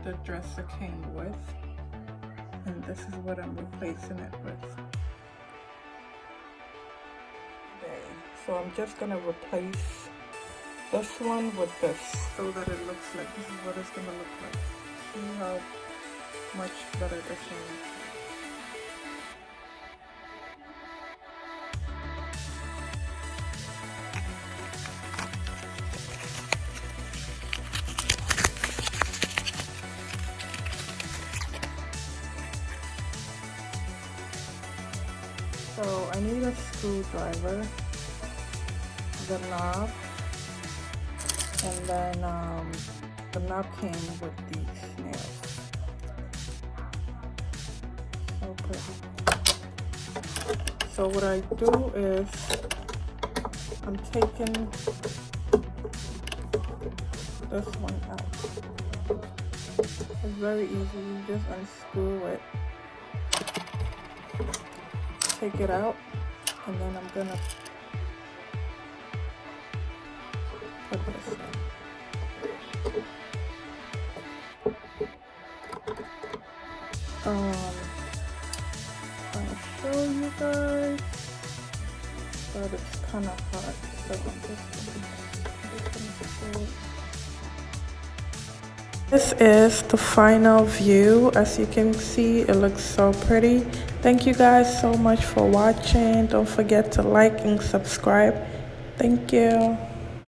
the dresser came with, and this is what I'm replacing it with. Okay, so I'm just gonna replace this one with this so that it looks like this is what it's gonna look like. See how much better this one looks like. So I need a screwdriver, the knob, and then the knob came with these nails. So pretty. So what I do is I'm taking this one out. It's very easy, you just unscrew it, take it out, and then I'm gonna put this in. I'll show you guys, but it's kind of hot, so I'm just gonna This is the final view. As you can see, it looks so pretty. Thank you guys so much for watching. Don't forget to like and subscribe. Thank you.